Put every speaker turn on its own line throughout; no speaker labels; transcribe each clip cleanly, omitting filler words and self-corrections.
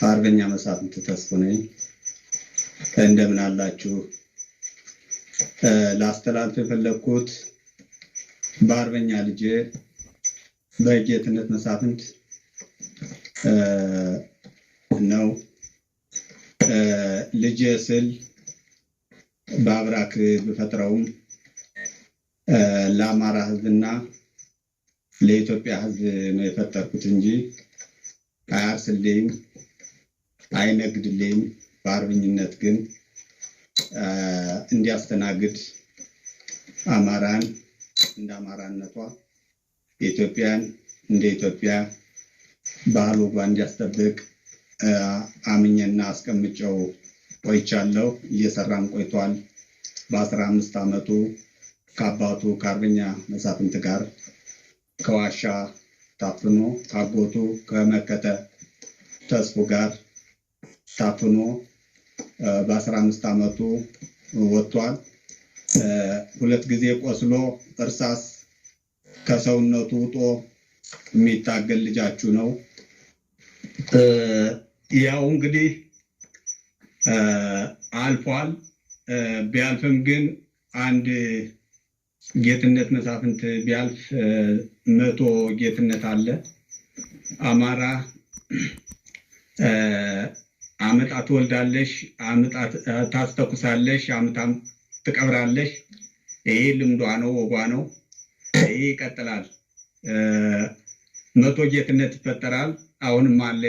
አርበኛ መሳፍንት ተስፉ ነኝ። እንደምን አላችሁ? ላስተላልፍ የፈለኩት በአርበኛ ልጄ በጌትነት መሳፍንት ነው። ልጄ ስል በአብራክ ብፈጥረውም ለአማራ ሕዝብና ለኢትዮጵያ ሕዝብ ነው የፈጠርኩት እንጂ አያርስልኝም፣ አይነግድልኝም። በአርበኝነት ግን እንዲያስተናግድ አማራን እንደ አማራነቷ ኢትዮጵያን እንደ ኢትዮጵያ ባህል ወጓን እንዲያስጠብቅ አምኜና አስቀምጨው ቆይቻለሁ። እየሰራም ቆይቷል። በ15 ዓመቱ ከአባቱ ከአርበኛ መሳፍንት ጋር ከዋሻ ታፍኖ ካጎቱ ከመከተ ተስፉ ጋር ታፍኖ በ15 ዓመቱ ወጥቷል። 2 ጊዜ ቆስሎ እርሳስ ከሰውነቱ ውጦ የሚታገል ልጃችሁ ነው። ያው እንግዲህ አልፏል። ቢያልፍም ግን አንድ ጌትነት መሳፍንት ቢያልፍ 100 ጌትነት አለ። አማራ አመጣ ትወልዳለሽ፣ አመጣ ታስተኩሳለሽ፣ አመጣም ትቀብራለሽ። ይሄ ልምዷ ነው፣ ወጓ ነው። ይሄ ይቀጥላል። 100 ጌትነት ይፈጠራል። አሁንም አለ፣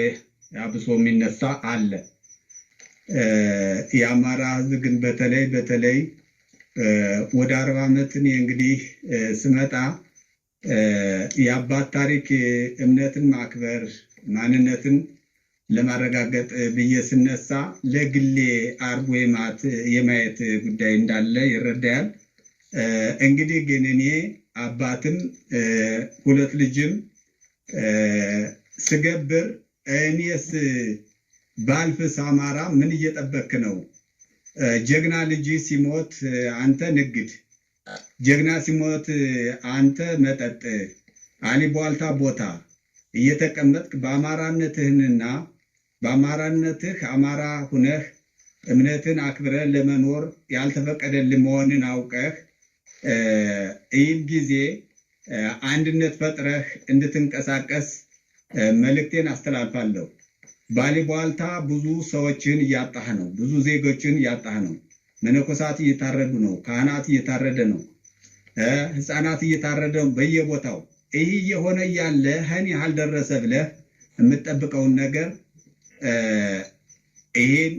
አብሶ የሚነሳ አለ። የአማራ ሕዝብ ግን በተለይ ወደ 40 ዓመት እንግዲህ ስመጣ የአባት ታሪክ እምነትን ማክበር ማንነትን ለማረጋገጥ ብዬ ስነሳ ለግሌ አርጎ የማየት ጉዳይ እንዳለ ይረዳያል። እንግዲህ ግን እኔ አባትም 2 ልጅም ስገብር እኔስ ባልፍስ አማራ ምን እየጠበክ ነው? ጀግና ልጅ ሲሞት አንተ ንግድ፣ ጀግና ሲሞት አንተ መጠጥ፣ አሊቧልታ ቦታ እየተቀመጥክ በአማራነትህንና በአማራነትህ አማራ ሁነህ እምነትን አክብረህ ለመኖር ያልተፈቀደልህ መሆንን አውቀህ ይህን ጊዜ አንድነት ፈጥረህ እንድትንቀሳቀስ መልእክቴን አስተላልፋለሁ። ባሊቧልታ ብዙ ሰዎችን እያጣህ ነው። ብዙ ዜጎችን እያጣህ ነው። መነኮሳት እየታረዱ ነው። ካህናት እየታረደ ነው። ሕፃናት እየታረደ ነው በየቦታው። ይህ የሆነ እያለ ህን ያህል ደረሰ ብለህ የምትጠብቀውን ነገር ይህን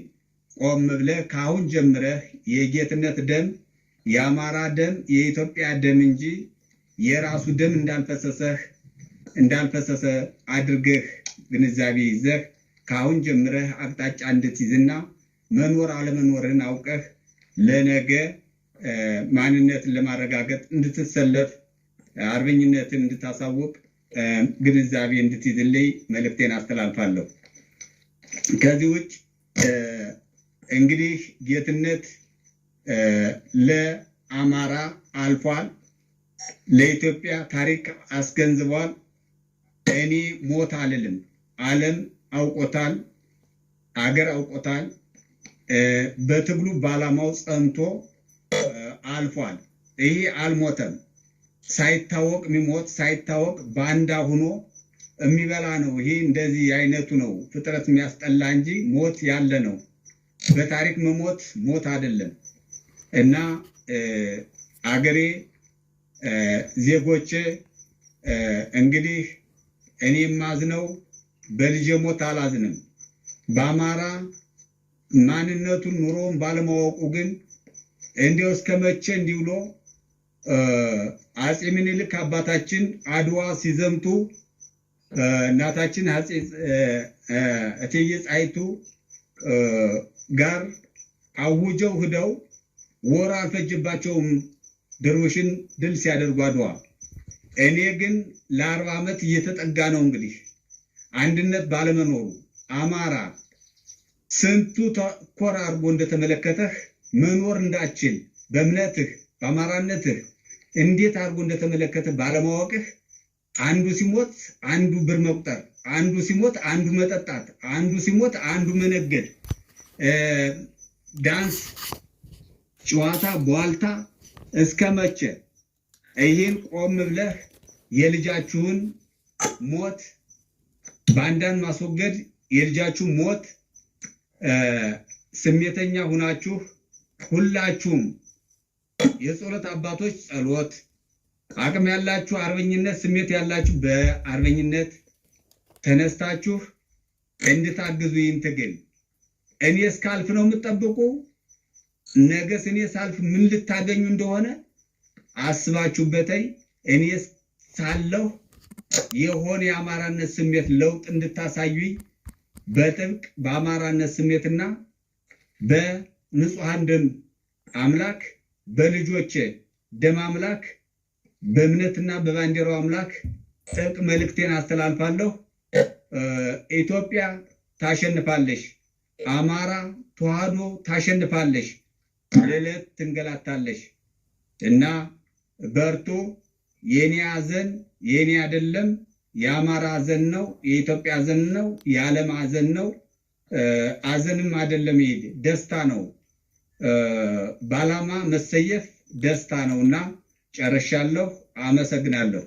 ቆም ብለህ ከአሁን ጀምረህ የጌትነት ደም የአማራ ደም የኢትዮጵያ ደም እንጂ የራሱ ደም እንዳልፈሰሰ አድርገህ ግንዛቤ ይዘህ ከአሁን ጀምረህ አቅጣጫ እንድትይዝና መኖር አለመኖርህን አውቀህ ለነገ ማንነትን ለማረጋገጥ እንድትሰለፍ አርበኝነትን እንድታሳውቅ ግንዛቤ እንድትይዝልኝ መልእክቴን አስተላልፋለሁ። ከዚህ ውጭ እንግዲህ ጌትነት ለአማራ አልፏል፣ ለኢትዮጵያ ታሪክ አስገንዝቧል። እኔ ሞት አልልም። ዓለም አውቆታል፣ አገር አውቆታል። በትግሉ በዓላማው ጸንቶ አልፏል። ይሄ አልሞተም። ሳይታወቅ የሚሞት ሳይታወቅ ባንዳ ሆኖ የሚበላ ነው። ይሄ እንደዚህ አይነቱ ነው ፍጥረት የሚያስጠላ እንጂ ሞት ያለ ነው። በታሪክ መሞት ሞት አይደለም። እና አገሬ ዜጎቼ እንግዲህ እኔ የማዝነው በልጄ ሞት አላዝንም። በአማራ ማንነቱን ኑሮውን ባለማወቁ ግን እንዲያው እስከ መቼ እንዲህ ብሎ አጼ ምኒልክ አባታችን አድዋ ሲዘምቱ እናታችን እቴጌ ጣይቱ ጋር አውጀው ሂደው ወር አልፈጅባቸውም ድርብሽን ድል ሲያደርጉ አድዋ። እኔ ግን ለ40 ዓመት እየተጠጋ ነው እንግዲህ አንድነት ባለመኖሩ አማራ ስንቱ ኮር አድርጎ እንደተመለከተህ መኖር እንዳችል በእምነትህ በአማራነትህ እንዴት አድርጎ እንደተመለከተ ባለማወቅህ አንዱ ሲሞት አንዱ ብር መቁጠር፣ አንዱ ሲሞት አንዱ መጠጣት፣ አንዱ ሲሞት አንዱ መነገድ፣ ዳንስ፣ ጨዋታ፣ ቧልታ እስከ መቼ? ይህን ቆም ብለህ የልጃችሁን ሞት ባንዳን ማስወገድ፣ የልጃችሁ ሞት ስሜተኛ ሁናችሁ ሁላችሁም የጸሎት አባቶች ጸሎት፣ አቅም ያላችሁ አርበኝነት ስሜት ያላችሁ በአርበኝነት ተነስታችሁ እንድታግዙ ይህን ትግል። እኔ እስካልፍ ነው የምትጠብቁ? ነገስ እኔ ሳልፍ ምን ልታገኙ እንደሆነ አስባችሁበተይ እኔ ሳለሁ የሆነ የአማራነት ስሜት ለውጥ እንድታሳዩኝ በጥብቅ በአማራነት ስሜትና በንጹሐን ደም አምላክ በልጆቼ ደም አምላክ በእምነትና በባንዲራው አምላክ ጥብቅ መልእክቴን አስተላልፋለሁ። ኢትዮጵያ ታሸንፋለች። አማራ ተዋህዶ ታሸንፋለች። ለለት ትንገላታለች እና በርቱ። የኔ ሐዘን የኔ አይደለም፣ የአማራ ሐዘን ነው፣ የኢትዮጵያ ሐዘን ነው፣ የዓለም ሐዘን ነው። ሐዘንም አይደለም፣ ይሄ ደስታ ነው። በዓላማ መሰየፍ ደስታ ነውና ጨርሻለሁ። አመሰግናለሁ።